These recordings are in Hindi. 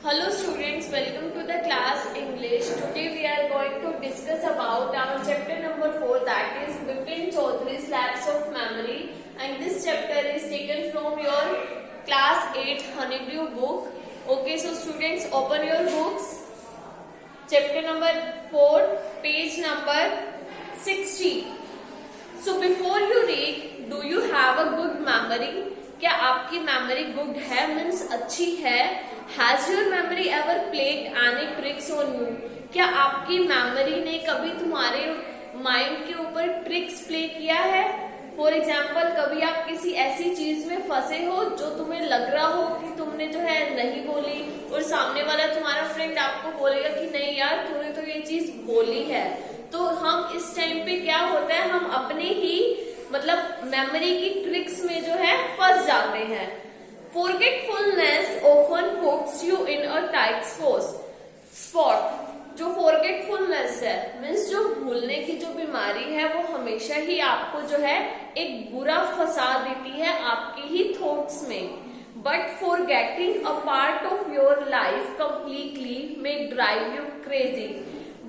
Hello students, welcome to the class English. Today we are going to discuss about our chapter number 4, that is Bipin Chaudhary's Lapse of Memory, and this chapter is taken from your class 8 Honeydew book. Okay, so students, open your books. Chapter number 4, page number 60. So before you read, do you have a good memory? क्या आपकी मेमोरी गुड है, मीन्स अच्छी है? Has your memory ever played any tricks on you? क्या आपकी मेमोरी ने कभी तुम्हारे माइंड के ऊपर ट्रिक्स प्ले किया है? फॉर एग्जाम्पल, कभी आप किसी ऐसी चीज में फंसे हो जो तुम्हें लग रहा हो कि तुमने जो है नहीं बोली, और सामने वाला तुम्हारा फ्रेंड आपको बोलेगा कि नहीं यार तूने तो ये चीज बोली है। तो हम इस टाइम पे क्या होता है, हम अपने ही मतलब मेमोरी की ट्रिक्स में जो है फंस जाते हैं। Forgetfulness often puts you in a tight spot. जो फॉरगेटफुलनेस है, मीन्स जो भूलने की जो बीमारी है, वो हमेशा ही आपको जो है एक बुरा फंसा देती है आपकी ही थॉट्स में। But forgetting a part of your life completely may drive you crazy.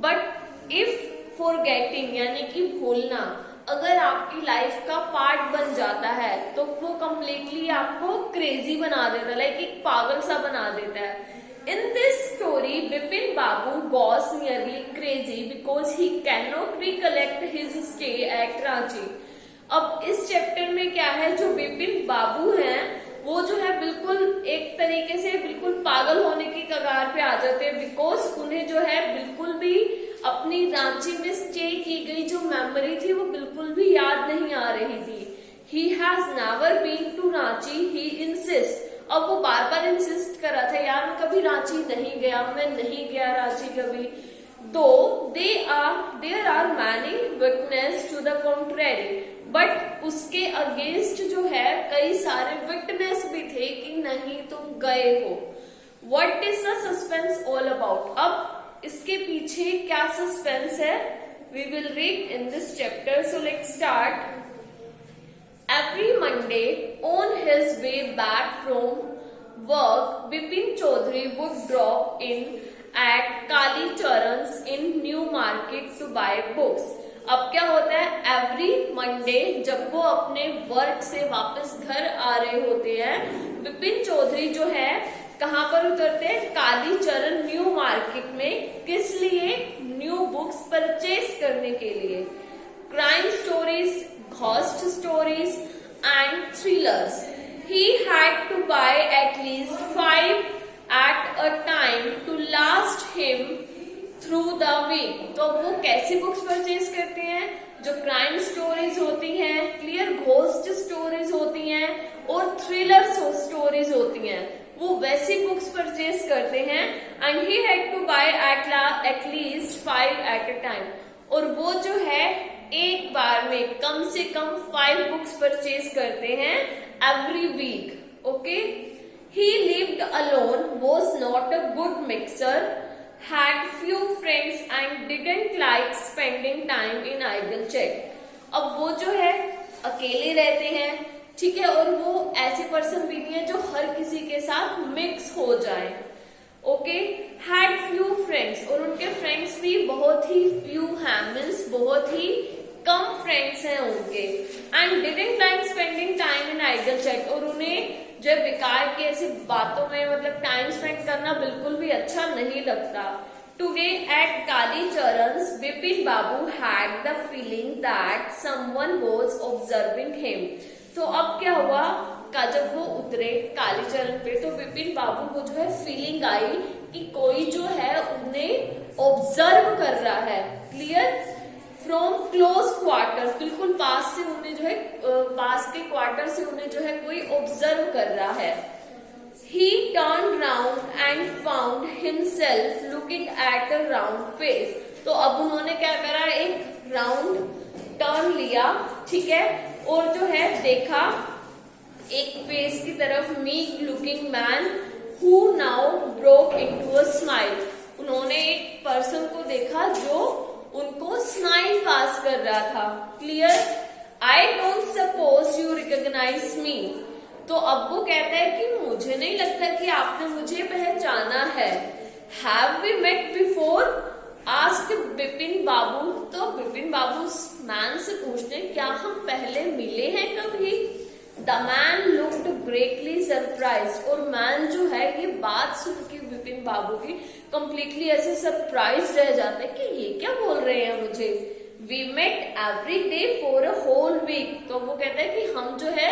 But if forgetting यानी कि भूलना अगर आपकी लाइफ का पार्ट बन जाता है तो वो कम्प्लीटली आपको क्रेजी बना देता है, लाइक एक पागल सा बना देता है। In this story Bipin Babu Gauss nearly crazy because he can not recollect his stay at Ranchi. अब इस चैप्टर में क्या है, जो बिपिन बाबू हैं वो जो है बिल्कुल एक तरीके से बिल्कुल पागल होने की कगार पे आ जाते हैं, बिकॉज उन्हें जो है बिल्कुल भी अपनी रांची में स्टे की गई जो मेमोरी थी वो बिल्कुल भी याद नहीं आ रही थी। He has never been to Ranchi, he insist. अब वो बार बार इंसिस्ट कर रहा था, यार मैं कभी रांची नहीं गया, मैं नहीं गया रांची कभी। Though there are many witness to the contrary, but उसके अगेंस्ट जो है कई सारे विटनेस भी थे कि नहीं तुम गए हो। What is the suspense all about? अब इसके पीछे क्या सस्पेंस है, we will read in this chapter. So let's start. Every Monday on his way back from work, Bipin Choudhury would drop in at Kali Charan's in New Market to buy books. अब क्या होता है, एवरी मंडे जब वो अपने वर्क से वापस घर आ रहे होते हैं, बिपिन चौधरी जो है कहाँ पर उतरते हैं, काली चरण न्यू मार्केट में। किस लिए? न्यू बुक्स परचेज करने के लिए। Crime stories, ghost stories and thrillers. He had to buy at least 5 at a time to last him through the week. तो वो कैसी बुक्स परचेज करते हैं? जो क्राइम स्टोरीज होती हैं, क्लियर घोस्ट स्टोरीज होती हैं और थ्रिलर स्टोरीज होती हैं, वो वैसी बुक्स परचेज करते हैं। And he had to buy at least 5 at a time. और वो जो है एक बार में कम से कम 5 बुक्स परचेज करते हैं every week. Okay. He lived alone, was not a good mixer, had few friends and didn't like spending time in idle chat। अब वो जो है अकेले रहते हैं, ठीक है, और वो ऐसे पर्सन भी नहीं है जो हर किसी के साथ मिक्स हो जाए। ओके। हैड फ्यू फ्रेंड्स, और उनके फ्रेंड्स भी बहुत ही फ्यू हैं, मीन्स बहुत ही कम फ्रेंड्स हैं उनके। And didn't like spending time in idle chat, और उन्हें जो बेकार की ऐसी बातों में मतलब टाइम स्पेंड करना बिल्कुल भी अच्छा नहीं लगता। Today at Kali Charan's, Bipin Babu had the feeling that someone was observing him. तो अब क्या हुआ का जब वो उतरे काली चरण पे, तो बिपिन बाबू को जो है फीलिंग आई कि कोई जो है उन्हें ऑब्जर्व कर रहा है। क्लियर? फ्रॉम क्लोज क्वार्टर्स, बिल्कुल पास से उन्हें जो है पास के क्वार्टर से उन्हें जो है कोई ऑब्जर्व कर रहा है। ही turn round and found himself looking at a round face. तो अब उन्होंने क्या करा, एक राउंड टर्न लिया, ठीक है, और जो है देखा एक फेस की तरफ, meek looking man who now broke into a smile. उन्होंने एक पर्सन को देखा जो उनको स्माइल पास कर रहा था। Clear? I don't suppose you recognize me. तो अब वो कहता है कि मुझे नहीं लगता कि आपने मुझे पहचाना है। Have we met before, asked Bipin Babu. तो बिपिन बाबू मैन से पूछते हैं क्या हम पहले मिले हैं कभी। The man looked greatly surprise, और मैन जो है ये बात सुन के बिपिन बाबू की कंप्लीटली ऐसे सरप्राइज रह जाते हैं कि ये क्या बोल रहे हैं मुझे। We met every day for a whole week, तो वो कहते हैं कि हम जो है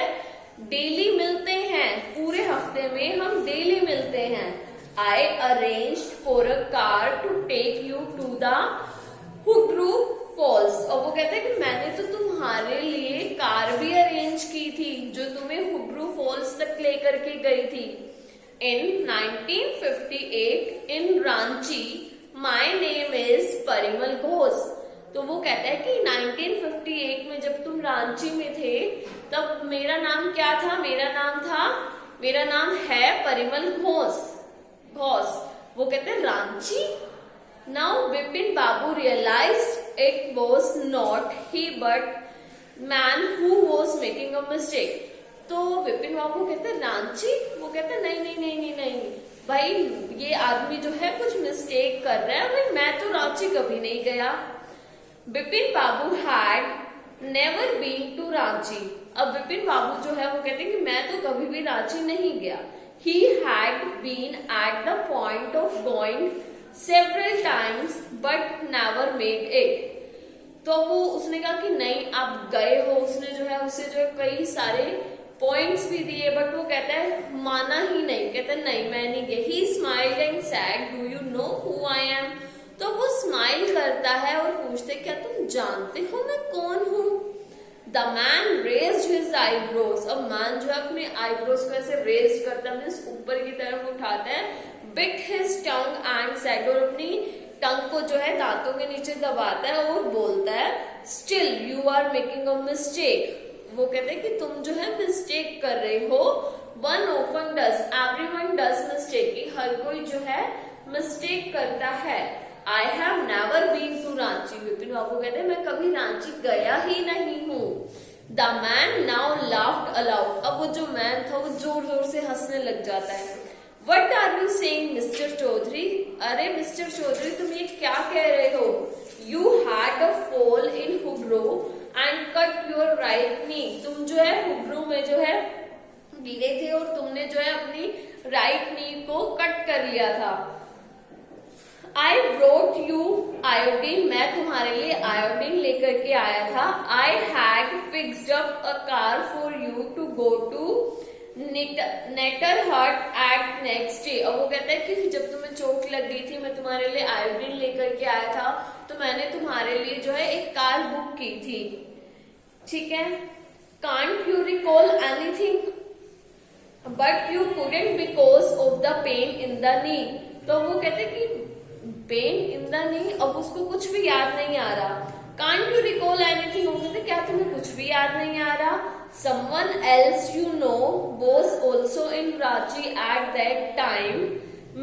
डेली मिलते हैं, पूरे हफ्ते में हम डेली मिलते हैं। I arranged for a car to take you to the Hundru falls, और वो कहते हैं कि मैंने तो तुम्हारे लिए कार भी अरेंज की थी जो तुम्हें हुड्रू फॉल्स तक लेकर के गई थी। In 1958 in Ranchi my name is Parimal Ghosh. तो वो कहता है कि 1958 में जब तुम रांची में थे तब मेरा नाम क्या था, मेरा नाम है परिमल घोष। वो कहते हैं Ranchi. Now Bipin Babu realized it was not he but man who was making a mistake. तो बिपिन बाबू कहते हैं रांची, वो कहते हैं नहीं नहीं नहीं नहीं नहीं भाई, ये आदमी जो है कुछ मिस्टेक कर रहा है, भाई मैं तो रांची कभी नहीं गया। Bipin Babu had never been to Ranchi. अब बिपिन बाबू जो है वो कहते हैं कि मैं तो कभी भी रांची नहीं गया। He had been at the point of going several times but never made it. तो वो उसने कहा कि नहीं आप गए हो, उसने जो है उसे जो है कई सारे पॉइंट्स भी दिए बट वो कहता है माना ही नहीं, कहता है नहीं मैं नहीं गया। He smiled and said, Do you know who I am? तो वो स्माइल करता है और पूछते क्या तुम जानते हो मैं कौन हूँ। The man raised his eyebrows, अब मैन जो है अपने आईब्रोज को ऐसे रेज करता है, ऊपर की तरफ उठाता है। Bit his tongue and said, और अपनी टंग को जो है दांतों के नीचे दबाता है और बोलता है Still you are making a mistake. वो कहते हैं कि तुम जो है मिस्टेक कर रहे हो। One often does, everyone does mistake, कि हर कोई जो है मिस्टेक करता है। I have never been to Ranchi, Vipin बाबू कहते हैं मैं कभी रांची गया ही नहीं हूँ। The man now laughed aloud, अब वो जो मैन था वो जोर जोर से हंसने लग जाता है। What are you saying, Mr. Chaudhary? अरे मिस्टर चौधरी तुम ये क्या कह रहे हो? You had a fall in हुड्रू and cut your right knee. तुम जो है हुड्रू में जो है गिरे थे और तुमने जो है अपनी राइट नी को कट कर लिया था। I brought you iodine, मैं तुम्हारे लिए आयोडीन लेकर के आया था। I had fixed up a car for you to go to Netterhut at next day। अब वो कहता है कि जब तुम्हें चोट लग गई थी मैं तुम्हारे लिए आयोडीन लेकर के आया था, तो मैंने तुम्हारे लिए जो है एक कार बुक की थी। ठीक है। Can't you recall anything? But you couldn't because of the pain in the knee। तो वो कहते हैं कि पेन इन द नी, अब उसको कुछ भी याद नहीं आ रहा। Can't you recall anything? वो कहते क्या तुम्हें कुछ भी याद नहीं आ रहा। Someone else you know was also in Ranchi at that time,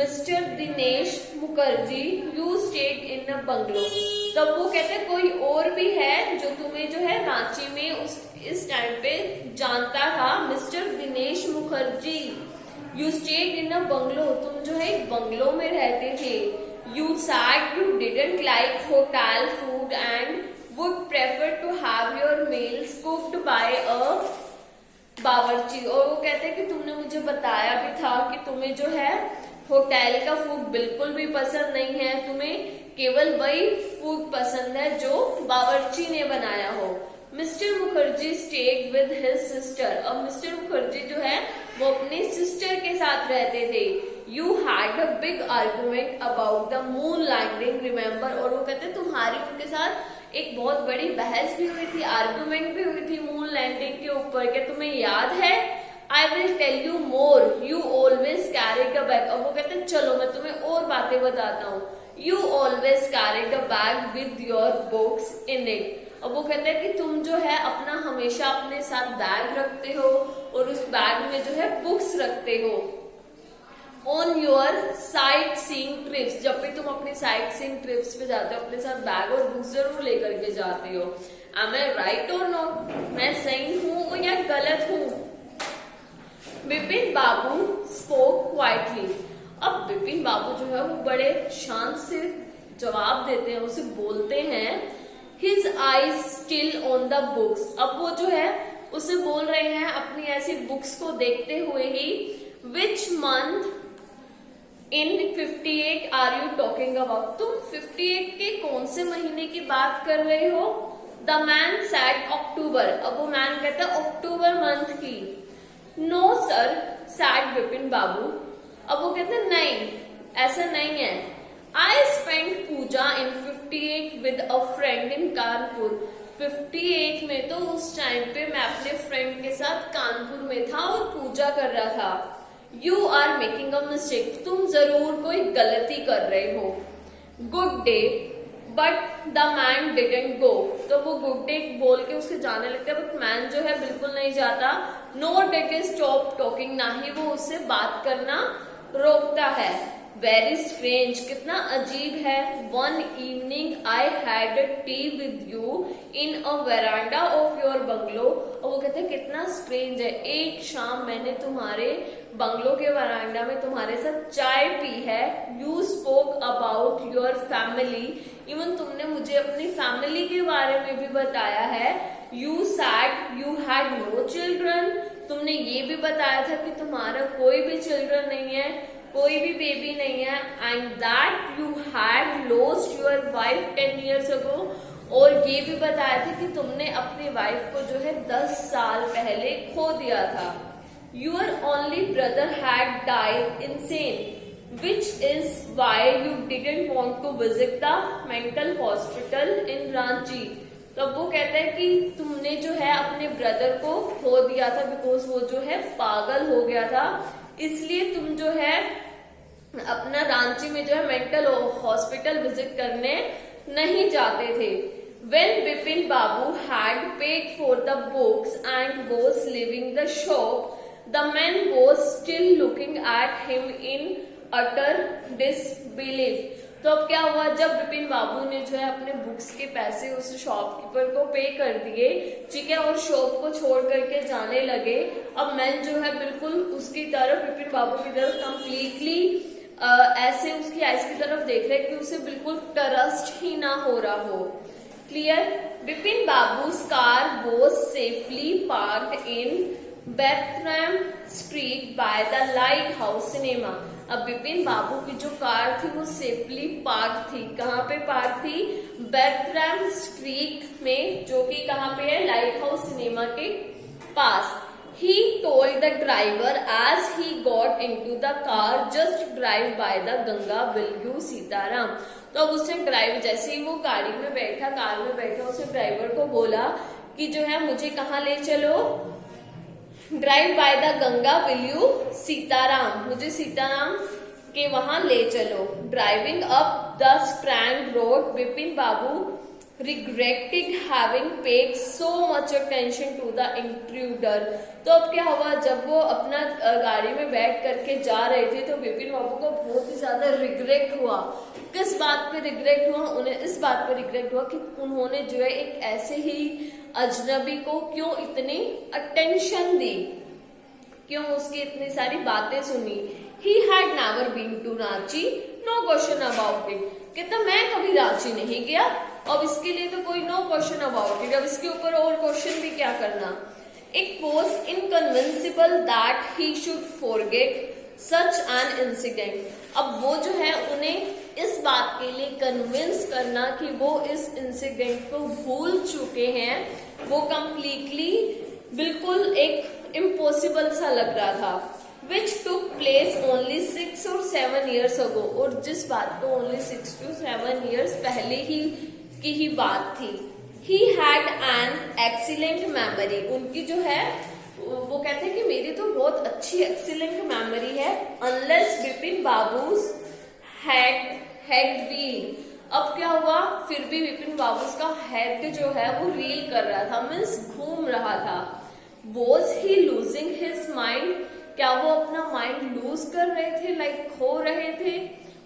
Mr. Dinesh Mukherjee, you stayed in a bungalow। तब वो कहते कोई और भी है जो तुम्हें जो है रांची में इस टाइम पे जानता था, mister Dinesh Mukherjee. You stayed in a bungalow, तुम जो है एक बंगलो में रहते थे। You said you didn't like hotel food and would prefer to have your meals cooked by a बावर्ची। और वो कहते हैं कि तुमने मुझे बताया भी था कि तुम्हें जो है होटल का फूड बिल्कुल भी पसंद नहीं है, तुम्हें केवल वही फूड पसंद है जो बावर्ची ने बनाया हो। Mister Mukherjee stayed with his sister, अब मिस्टर मुखर्जी जो है वो अपनी सिस्टर के साथ रहते थे। You had a big argument about the moon landing, remember. और वो कहते तुम्हारी उनके साथ एक बहुत बड़ी बहस भी हुई थी, आर्गुमेंट भी हुई थी मून लैंडिंग के ऊपर, क्या तुम्हें याद है? I will tell you more, you always carried a bag. अब वो कहते चलो मैं तुम्हें और बातें बताता हूँ। You always carried a bag with your books in it. अब वो कहते हैं कि तुम जो है अपना हमेशा अपने साथ बैग रखते हो और उस बैग में जो है बुक्स रखते हो। On your sight seeing trips, जब भी तुम अपनी साइट सीइंग ट्रिप्स पे जाते हो अपने साथ बैग और बुक्स जरूर लेकर के जाते हो। एम आई राइट और नॉट, मैं सही हूँ या गलत हूँ? बिपिन बाबू स्पोक क्वाइटली, अब बिपिन बाबू जो है वो बड़े शांत से जवाब देते हैं, उसे बोलते हैं His eyes still on the books। अब वो जो है उसे बोल रहे हैं अपनी ऐसी बुक्स को देखते हुए ही, Which month in 58 are you talking about? तुम 58 के कौन से महीने की बात कर रहे हो? The man said October। अब वो मैन कहता है अक्टूबर मंथ की। No sir said बिपिन बाबू। अब वो कहते हैं नहीं, ऐसा नहीं है। I spent Puja in 58 with a friend in Kanpur. 58 में तो उस टाइम पे मैं अपने फ्रेंड के साथ कानपुर में था और पूजा कर रहा था। You are making a mistake। तुम जरूर कोई गलती कर रहे हो। Good day but the man didn't go। तो वो गुड डे बोल के उसके जाने लगता है, बट मैन जो है बिल्कुल नहीं जाता। Nor did he stop talking। ना ही वो उससे बात करना रोकता है। वेरी स्ट्रेंज, कितना अजीब है। One evening I had a T with you in a veranda of your bungalow. और वो कहते हैं कितना स्ट्रेंज है, एक शाम मैंने तुम्हारे बंगलो के वरांडा में तुम्हारे साथ चाय पी है। You spoke about your family. Even तुमने मुझे अपनी फैमिली के बारे में भी बताया है। You said you had no children. तुमने ये भी बताया था कि तुम्हारा कोई भी चिल्ड्रन नहीं है, कोई भी बेबी नहीं है। And that you had lost your wife 10 years ago। और ये भी बताया था कि तुमने अपनी वाइफ को जो है 10 साल पहले खो दिया था। Your only brother had died insane which is why you didn't want to visit the mental hospital in Ranchi. तो वो कहता है कि तुमने जो है अपने ब्रदर को खो दिया था बिकॉज वो जो है पागल हो गया था, इसलिए तुम जो है अपना रांची में जो है मेंटल हॉस्पिटल विजिट करने नहीं जाते थे। When Bipin Babu had paid for the books and was leaving the shop, the man was still looking at him in utter disbelief। तो अब क्या हुआ, जब बिपिन बाबू ने जो है अपने बुक्स के पैसे उस शॉपकीपर को पे कर दिए, ठीक है, और शॉप को छोड़ करके जाने लगे। अब मैन जो है बिल्कुल उसकी तरफ, बिपिन बाबू की तरफ कंप्लीटली ऐसे उसकी आइज की तरफ देख रहे कि उसे बिल्कुल ट्रस्ट ही ना हो रहा हो। Clear. Bipin Babu's car was safely parked in Bertram Street by the Lighthouse Cinema। अब बिपिन बाबू की जो कार थी वो सेफली पार्क थी। कहाँ पे पार्क थी? बेर्थराम स्ट्रीट में, जो कि कहाँ पे है? लाइट हाउस सिनेमा के पास। He told the driver as he got into the car, just drive by the Ganga, will you Sitaram. तो अब उसने ड्राइव, जैसे ही वो गाड़ी में बैठा, कार में बैठा, उसने ड्राइवर को बोला कि जो है मुझे कहाँ ले चलो? Drive by the Ganga, will you Sitaram, मुझे सीताराम के वहां ले चलो। Driving up the strand road, Bipin Babu regretting having paid so much attention to the intruder। तो अब क्या हुआ, जब वो अपना गाड़ी में बैठ करके जा रहे थे तो बिपिन बाबू को बहुत ही ज्यादा रिग्रेट हुआ। किस बात पे रिग्रेट हुआ? उन्हें इस बात पे रिग्रेट हुआ कि उन्होंने जो है एक ऐसे ही अजनबी को क्यों इतनी अटेंशन दी, क्यों उसकी इतनी सारी बातें सुनी। He had never been to Ranchi, no question about it। कहता मैं कभी रांची नहीं गया, अब इसके लिए तो कोई नो क्वेश्चन अबाउट इट, अब इसके ऊपर और क्वेश्चन भी क्या करना। It was inconceivable that he should forget such an incident. अब वो जो है उन्हें इस बात के लिए कन्विंस करना कि वो इस इंसिडेंट को भूल चुके हैं, वो कंप्लीटली बिल्कुल एक इम्पॉसिबल सा लग रहा था। Which took place only 6 or 7 years ago। और जिस बात को only 6 to 7 years पहले की ही बात थी। He had an excellent memory। उनकी जो है वो कहते हैं कि मेरी तो बहुत अच्छी excellent memory है। Unless Bipin बाबू's head wheel। अब क्या हुआ, फिर भी बिपिन बाबू का हेड जो है वो रील कर रहा था, मीन्स घूम रहा था। Was he losing his mind? क्या वो अपना माइंड लूज कर रहे थे, लाइक खो रहे थे?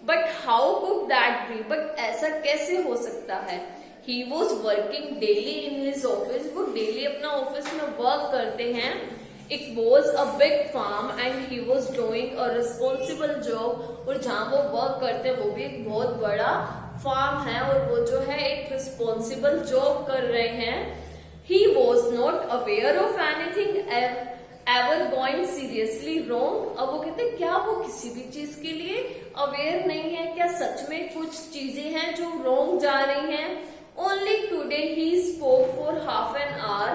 But how could that be, but ऐसा कैसे हो सकता है? He was working daily in his office, वो डेली अपना ऑफिस में वर्क करते हैं। It was a big farm and he was doing a responsible job. और जहाँ वो वर्क करते हैं वो भी एक बहुत बड़ा फार्म है और वो जो है एक रिस्पॉन्सिबल जॉब कर रहे हैं. He was not aware of anything ever going seriously wrong. अब वो कहते हैं क्या वो किसी भी चीज के लिए अवेयर नहीं है, क्या सच में कुछ चीजें हैं जो रॉन्ग जा रही हैं. Only today he spoke for half an hour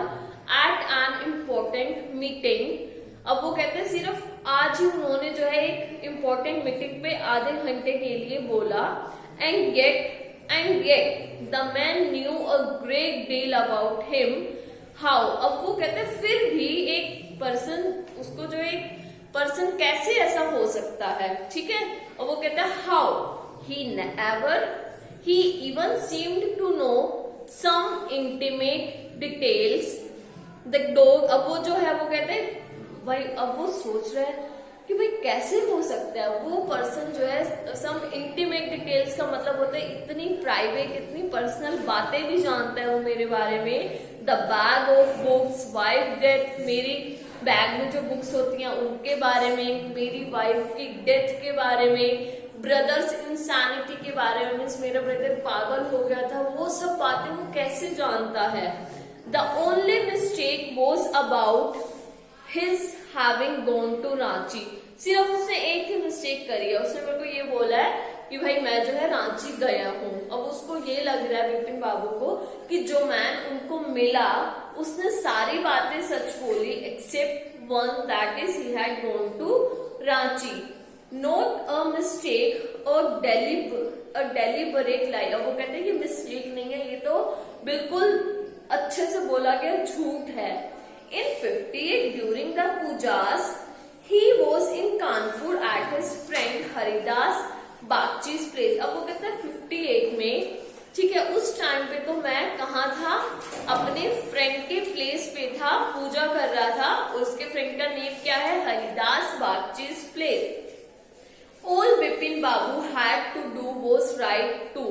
at an important meeting. अब वो कहते हैं सिर्फ आज ही उन्होंने जो है एक इम्पोर्टेंट मीटिंग पे आधे घंटे के लिए बोला. And yet the man knew a great deal about him. How? अब वो कहते हैं फिर भी एक पर्सन, उसको जो एक पर्सन कैसे ऐसा हो सकता है, ठीक है. और वो कहता है how he even seemed to know some intimate details. The dog, अब वो जो है वो कहते हैं भाई, अब वो सोच रहे हैं कि भाई कैसे हो सकता है वो पर्सन जो है सम इंटीमेट डिटेल्स का मतलब होता है इतनी प्राइवेट, इतनी पर्सनल बातें भी जानता है वो मेरे बारे में. The bag of books, wife death, मेरी बैग में जो बुक्स होती हैं उनके बारे में, मेरी वाइफ की डेथ के बारे में, ब्रदर्स इंसैनिटी के बारे में, मीन्स मेरा ब्रदर पागल हो गया था, वो सब बातें वो कैसे जानता है. The only mistake was about his having gone to Ranchi. सिर्फ उसने एक ही मिस्टेक करी है, उसने मेरे को ये बोला है कि भाई मैं जो है रांची गया हूँ. अब उसको ये लग रहा है विपिन बाबू को कि जो मैन उनको मिला उसने सारी बातें सच बोली except one, that is he had gone to Ranchi. Not a mistake और डेलिबरेट लाई. अब वो कहते हैं कि मिस्टेक नहीं है, ये तो बिल्कुल अच्छे से बोला गया झूठ है. In 58 during the pujas, he was in Kanpur at his friend Haridas Bagchi's place. अब वो कहते हैं 58 में, ठीक है, उस टाइम पे तो मैं कहाँ था, अपने फ्रेंड के प्लेस पे था, पूजा कर रहा था. उसके फ्रेंड का नेम क्या है, Haridas Bagchi's place. All Bipin Babu had to do was write to.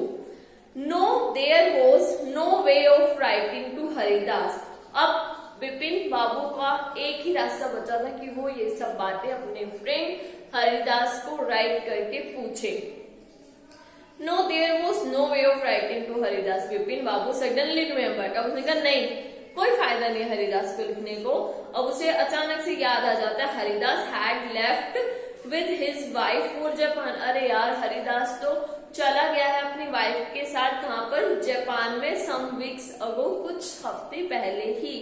No, there was no way of writing to Haridas. अब विपिन बाबू का एक ही रास्ता बचा था कि वो ये सब बातें अपने फ्रेंड हरिदास को राइट करके पूछे. No, there was no way of writing to Haridas. Vipin Babu suddenly remembered. अब उसने कहा नहीं, कोई फायदा नहीं हरिदास को लिखने को. अब उसे अचानक से याद आ जाता है Haridas had left with his wife for Japan. अरे यार, हरिदास तो चला गया है अपनी वाइफ के साथ, कहाँ पर, जापान में, सम वीक्स अगो, कुछ हफ्ते पहले ही.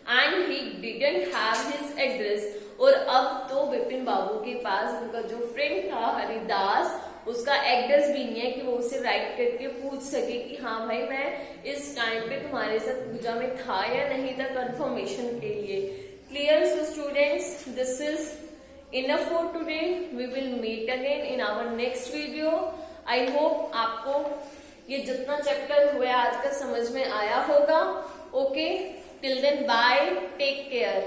And he didn't have his address. और अब तो विपिन बाबू के पास उनका जो फ्रेंड था हरिदास, उसका एड्रेस भी नहीं है कि वो उसे राइट करके पूछ सके कि हाँ भाई मैं इस टाइम पे तुम्हारे साथ पूजा में था या नहीं था, कंफर्मेशन के लिए. Clear? So students, this is enough for today. We will meet again in our next video. I hope आपको ये जितना चैप्टर हुआ आज का समझ में आया होगा. Okay, till then, bye, take care.